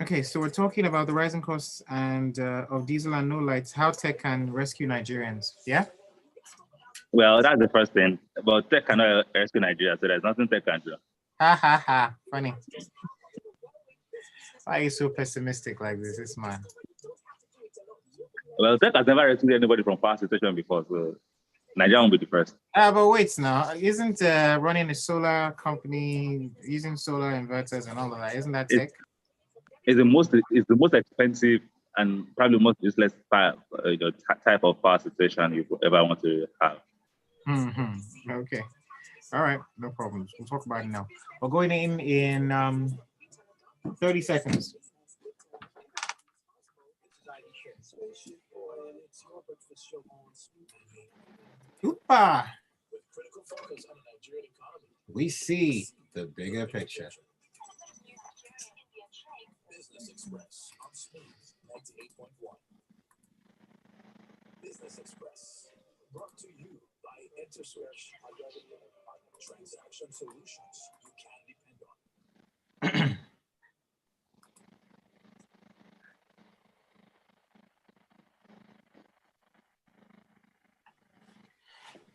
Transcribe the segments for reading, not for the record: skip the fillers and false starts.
Okay, so we're talking about the rising costs and of diesel and no lights, how tech can rescue Nigerians. Yeah? Well, that's the first thing. But tech cannot rescue Nigeria, so there's nothing tech can do. Ha ha ha. Funny. Why are you so pessimistic like this man? Well, tech has never rescued anybody from power situation before, so Nigeria won't be the first. But wait now, isn't running a solar company using solar inverters and all of that? Isn't that tech? It's the most expensive and probably most useless type of power situation you ever want to have. Mm-hmm. Okay. All right. No problems. We'll talk about it now. We're going in 30 seconds. Oopa! We see the bigger picture. Business Express on Smooth 98.1. Business Express brought to you by InterSwitch, transaction solutions you can depend on.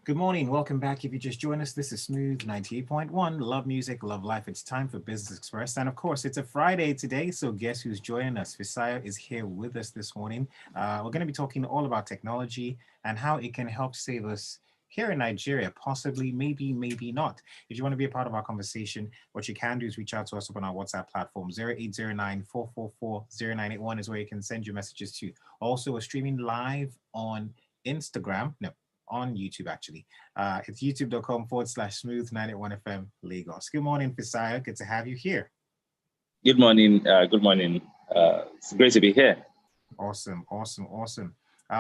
Good morning. Welcome back. If you just joined us, this is Smooth 98.1. Love music, love life. It's time for Business Express. And of course, it's a Friday today. So guess who's joining us? Visaya is here with us this morning. We're going to be talking all about technology and how it can help save us here in Nigeria, possibly, maybe not. If you want to be a part of our conversation, what you can do is reach out to us up on our WhatsApp platform. 0809-444-0981 is where you can send your messages to. Also, we're streaming live on Instagram. No, on YouTube, actually. It's youtube.com/smooth91FM Lagos. Good morning, Visaya. Good to have you here. Good morning. It's great to be here. Awesome.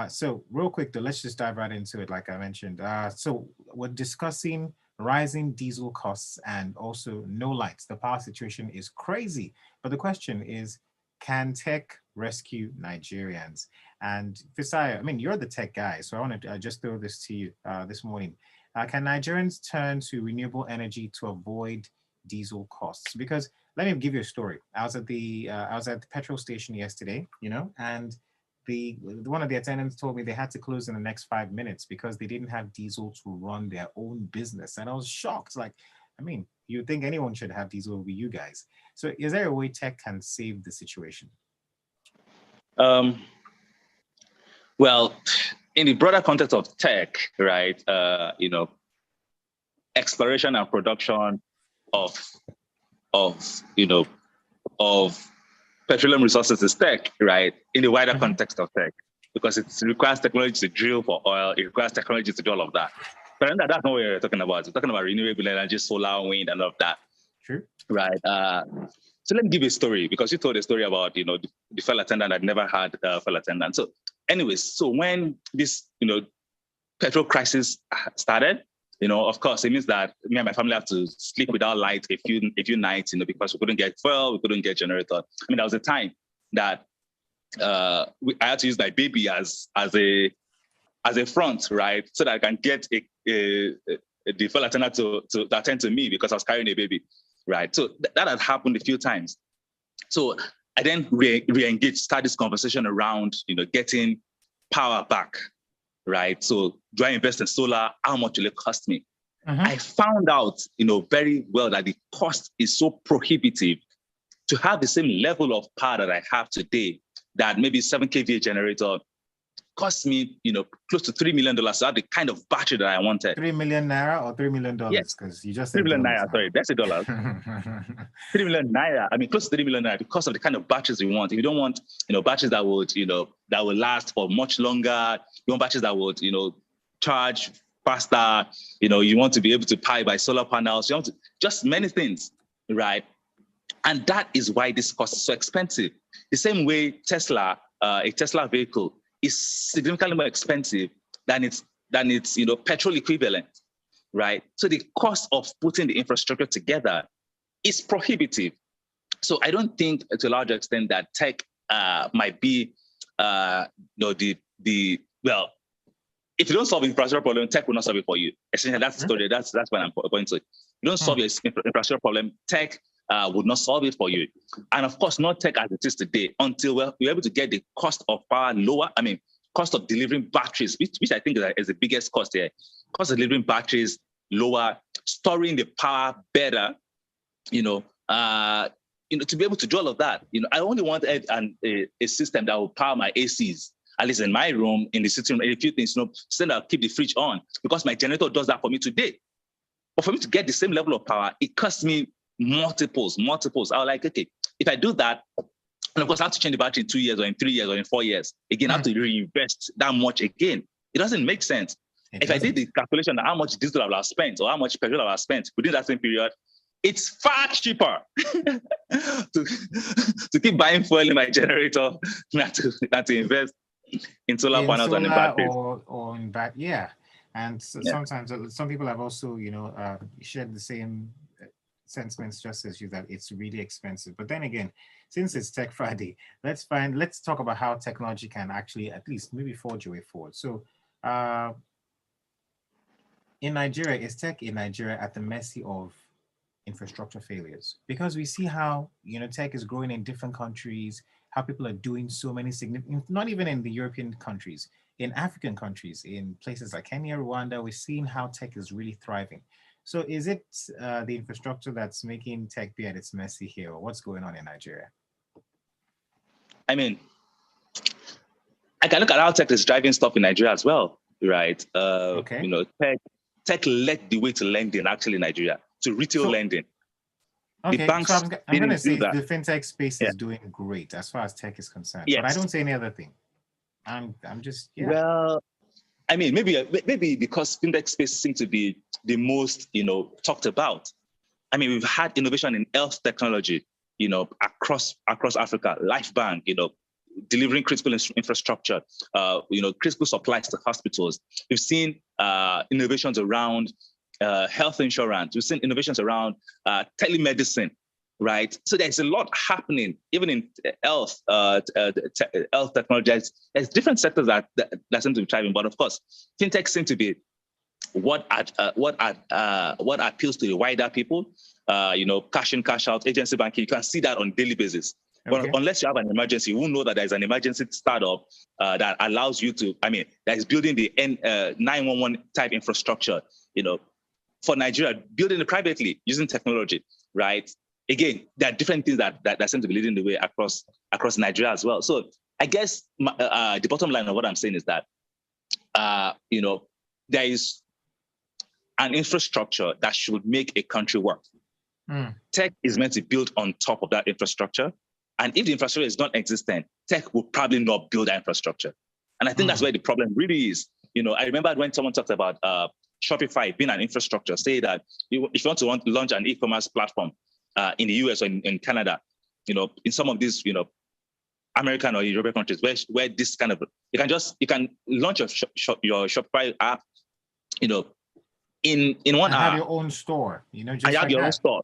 So real quick, though, let's just dive right into it, like I mentioned. So we're discussing rising diesel costs and also no lights. The power situation is crazy. But the question is, can tech rescue Nigerians? And Visaya, I mean, you're the tech guy, so I want to just throw this to you this morning. Can Nigerians turn to renewable energy to avoid diesel costs? Because let me give you a story. I was at the petrol station yesterday, and one of the attendants told me they had to close in the next 5 minutes because they didn't have diesel to run their own business, and I was shocked. Like, I mean, you'd think anyone should have diesel over you guys. So, is there a way tech can save the situation? Well, in the broader context of tech, right, exploration and production of petroleum resources is tech, right, in the wider context of tech, because it requires technology to drill for oil, it requires technology to do all of that. But that's not what we're talking about. We're talking about renewable energy, solar, wind, and all of that. True. Right. So let me give you a story, because you told a story about, the flight attendant that never had a flight attendant. So anyways, so when this, petrol crisis started, of course, it means that me and my family have to sleep without light a few nights, because we couldn't get fuel, we couldn't get generator. I mean, there was a time that I had to use my baby as a front, right, so that I can get the flight attendant to attend to me because I was carrying a baby. Right, so that had happened a few times. So I then re-engaged, start this conversation around, getting power back, right? So do I invest in solar? How much will it cost me? I found out, very well that the cost is so prohibitive to have the same level of power that I have today, that maybe 7 kVA generator cost me, close to $3 million to have the kind of battery that I wanted. 3 million naira or $3 million? Yes, because you just 3 million naira. Sorry, that's $1. 3 million naira. I mean, close to 3 million naira because of the kind of batteries you want. If you don't want, batteries that would, that will last for much longer. You want batteries that would, charge faster. You want to be able to power by solar panels. You want to just many things, right? And that is why this cost is so expensive. The same way Tesla, a Tesla vehicle, is significantly more expensive than its petrol equivalent, right? So the cost of putting the infrastructure together is prohibitive. So I don't think, to a large extent, that tech might be, well, if you don't solve the infrastructure problem, tech will not solve it for you. Essentially, that's the story. That's what I'm pointing to. You don't solve your infrastructure problem, tech would not solve it for you. And of course, not tech as it is today until we're able to get the cost of power lower. I mean, cost of delivering batteries, which I think is the biggest cost here. Cost of delivering batteries lower, storing the power better, to be able to do all of that. I only want a system that will power my ACs, at least in my room, in the sitting room, a few things, system that will keep the fridge on, because my generator does that for me today. But for me to get the same level of power, it costs me multiples. I was like, okay, if I do that, and of course I have to change the battery in 2 years or in 3 years or in 4 years, again, I have to reinvest that much again. It doesn't make sense. If I did the calculation of how much diesel I will have spent or how much petrol I will have spent within that same period, it's far cheaper to keep buying fuel in my generator than to invest in solar panels and in batteries. Or in batteries, yeah. And sometimes some people have also, shared the same sentiments just as you, that it's really expensive. But then again, since it's Tech Friday, let's talk about how technology can actually at least maybe forge your way forward. So in Nigeria, is tech in Nigeria at the mercy of infrastructure failures? Because we see how tech is growing in different countries, how people are doing so many significant, not even in the European countries, in African countries, in places like Kenya, Rwanda, we're seeing how tech is really thriving. So is it the infrastructure that's making tech be at its mercy here, or what's going on in Nigeria? I mean, I can look at how tech is driving stuff in Nigeria as well, right? Okay. Tech led the way to lending actually in Nigeria, to retail lending. Okay, the banks so I'm going to say that. the fintech space is doing great as far as tech is concerned, yes. But I don't say any other thing. I'm just, Well, I mean, maybe because fintech space seems to be the most, talked about. I mean, we've had innovation in health technology, across Africa, Life Bank, delivering critical infrastructure, critical supplies to hospitals. We've seen innovations around health insurance. We've seen innovations around telemedicine, right? So there's a lot happening, even in health, health technology. There's different sectors that seem to be thriving, but of course, fintech seem to be what appeals to the wider people. Cash in, cash out, agency banking. You can see that on a daily basis. Okay. But unless you have an emergency, you won't know that there's an emergency startup that allows you to, that is building the 911 type infrastructure, for Nigeria, building it privately using technology, right? Again, there are different things that seem to be leading the way across Nigeria as well. So I guess the bottom line of what I'm saying is that, there is an infrastructure that should make a country work. Tech is meant to build on top of that infrastructure. And if the infrastructure is not existent, tech will probably not build that infrastructure. And I think that's where the problem really is. I remember when someone talked about Shopify being an infrastructure, say that if you want to launch an e-commerce platform in the US or in Canada, in some of these, American or European countries where this kind of, you can launch your Shopify app, in 1 hour. Have your own store, just you have like your that. own store.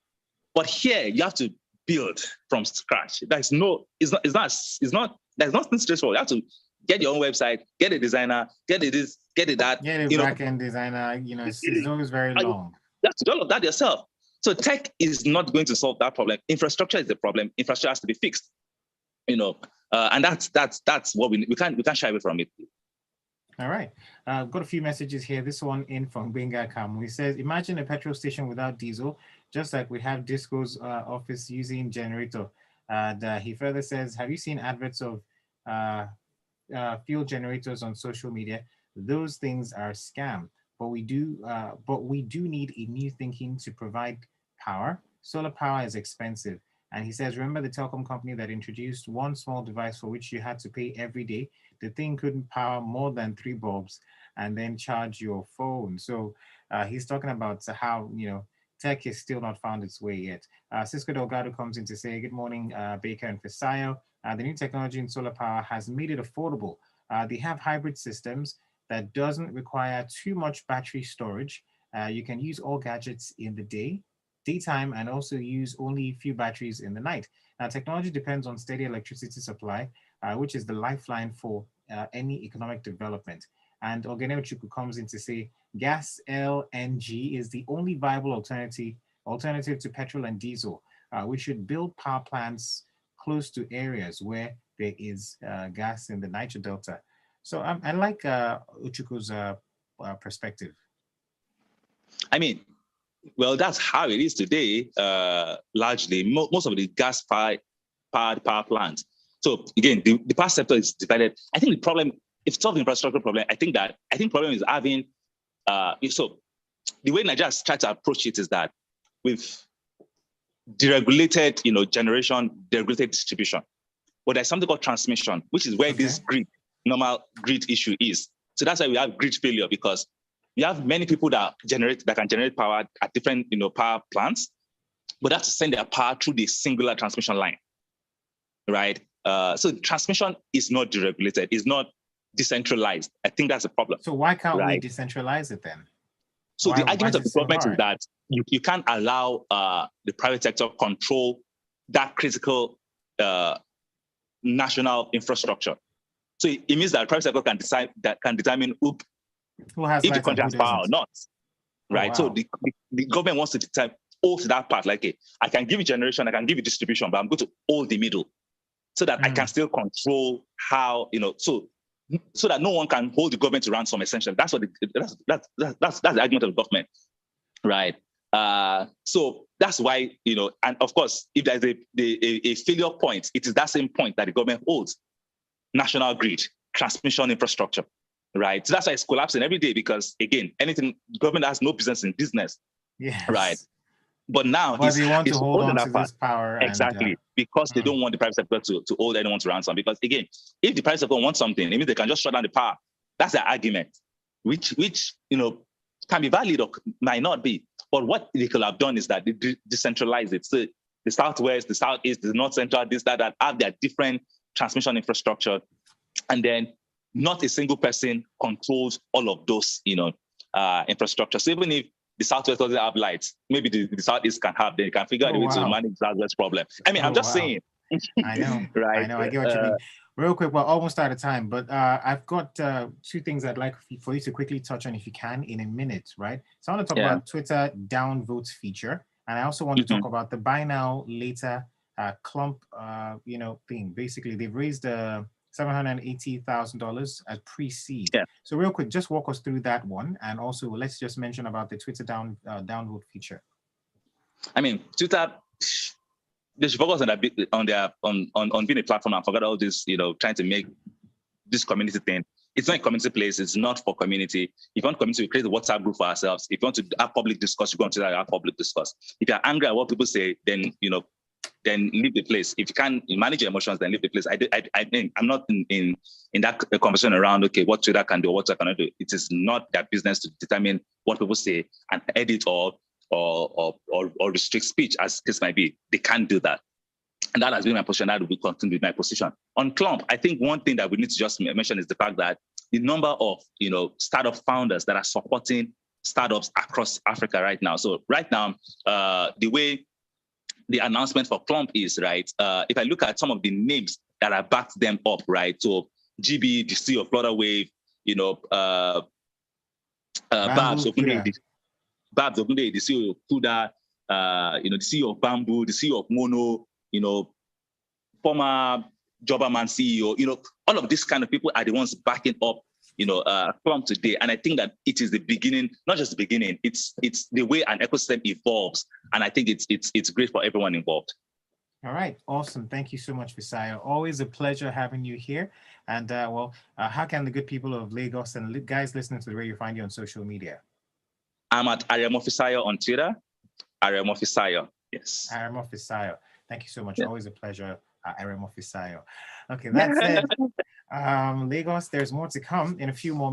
But here you have to build from scratch. There's nothing straightforward. You have to get your own website, get a designer, get it that. Get a back-end designer, it's always very long. You have to do all of that yourself. So tech is not going to solve that problem. Infrastructure is the problem. Infrastructure has to be fixed. And that's what we can't shy away from it. All right. I've got a few messages here. This one in from Benga Kamu. He says, imagine a petrol station without diesel, just like we have Disco's office using generator. And he further says, have you seen adverts of fuel generators on social media? Those things are a scam. But we do need a new thinking to provide power. Solar power is expensive. And he says, remember the telecom company that introduced one small device for which you had to pay every day? The thing couldn't power more than 3 bulbs and then charge your phone. So he's talking about how, tech has still not found its way yet. Cisco Delgado comes in to say, good morning, Baker and Fisayo. The new technology in solar power has made it affordable. They have hybrid systems that doesn't require too much battery storage. You can use all gadgets in the daytime, and also use only a few batteries in the night. Now, technology depends on steady electricity supply, which is the lifeline for any economic development. And Ogeneochukwu comes in to say, gas LNG is the only viable alternative to petrol and diesel. We should build power plants close to areas where there is gas in the Niger Delta. So I like Uchuku's perspective. I mean, well, that's how it is today. Largely, most of the gas-fired power plants. So again, the power sector is divided. I think the problem, if it's an infrastructure problem, I think problem is having. So the way Nigeria has tried to approach it is that with deregulated, generation, deregulated distribution. But there's something called transmission, which is where this normal grid issue is. So that's why we have grid failure, because you have many people that can generate power at different, power plants, but they have to send their power through the singular transmission line, right? So transmission is not deregulated, it's not decentralized. I think that's a problem. So why can't we decentralize it then? So the argument of the government is that you can't allow the private sector control that critical national infrastructure. So it means that the private sector can determine who has if the country has power or not, right? Oh, wow. So the government wants to determine that part, like, hey, I can give you generation, I can give you distribution, but I'm going to hold the middle so that I can still control how, so that no one can hold the government to ransom, essentially. That's what that's the argument of the government, right? So that's why, and of course, if there's a failure point, it is that same point that the government holds: national grid, transmission infrastructure, right? So that's why it's collapsing every day, because again, government has no business in business, right? But now they want to hold on to this power. Exactly, because they don't want the private sector to hold anyone to ransom. Because again, if the private sector wants something, it means they can just shut down the power. That's the argument, which can be valid or might not be. But what they could have done is that they decentralize it. So the Southwest, the Southeast, the North Central, that have their different transmission infrastructure, and then not a single person controls all of those, infrastructure. So even if the Southwest doesn't have lights, maybe the Southeast can have, then you can figure out a way to manage the Southwest problem. I mean, I'm just saying. I know, right? I know, I get what you mean. Real quick, we're almost out of time, but I've got two things I'd like for you to quickly touch on, if you can, in a minute, right? So I want to talk about Twitter downvote feature, and I also want to talk about the buy now, later clump, thing. Basically, they've raised $780,000 as pre-seed. So real quick, just walk us through that one, and also let's just mention about the Twitter downvote feature. I mean, Twitter, they should focus on being a platform and forget all this, trying to make this community thing. It's not a community place. It's not for community. If you want community, we create a WhatsApp group for ourselves. If you want to have public discourse, you go on Twitter and have public discourse. If you're angry at what people say, then then leave the place. If you can't manage your emotions, then leave the place. I think I'm not in that conversation around, okay, what Twitter can do or what Twitter cannot do. It is not their business to determine what people say and edit or restrict speech, as case might be. They can't do that. And that has been my position. That will continue with my position. On Clump, I think one thing that we need to just mention is the fact that the number of startup founders that are supporting startups across Africa right now. So right now, the way the announcement for Clump is, right, if I look at some of the names that have backed them up, right, so GB, the CEO of Florida Wave, Babs Ogunde, the CEO of Kuda, the CEO of Bamboo, the CEO of Mono, former Jobberman CEO, all of these kind of people are the ones backing up, Clump today. And I think that it is the beginning, not just the beginning, it's the way an ecosystem evolves. And I think it's great for everyone involved. All right, awesome. Thank you so much, Fisayo. Always a pleasure having you here. And how can the good people of Lagos and guys listening to the radio find you on social media? I'm at Aremo Fisayo on Twitter. Aremo Fisayo, yes. Aremo Fisayo. Thank you so much. Yeah. Always a pleasure, Aremo Fisayo. Okay, that said, Lagos, there's more to come in a few moments.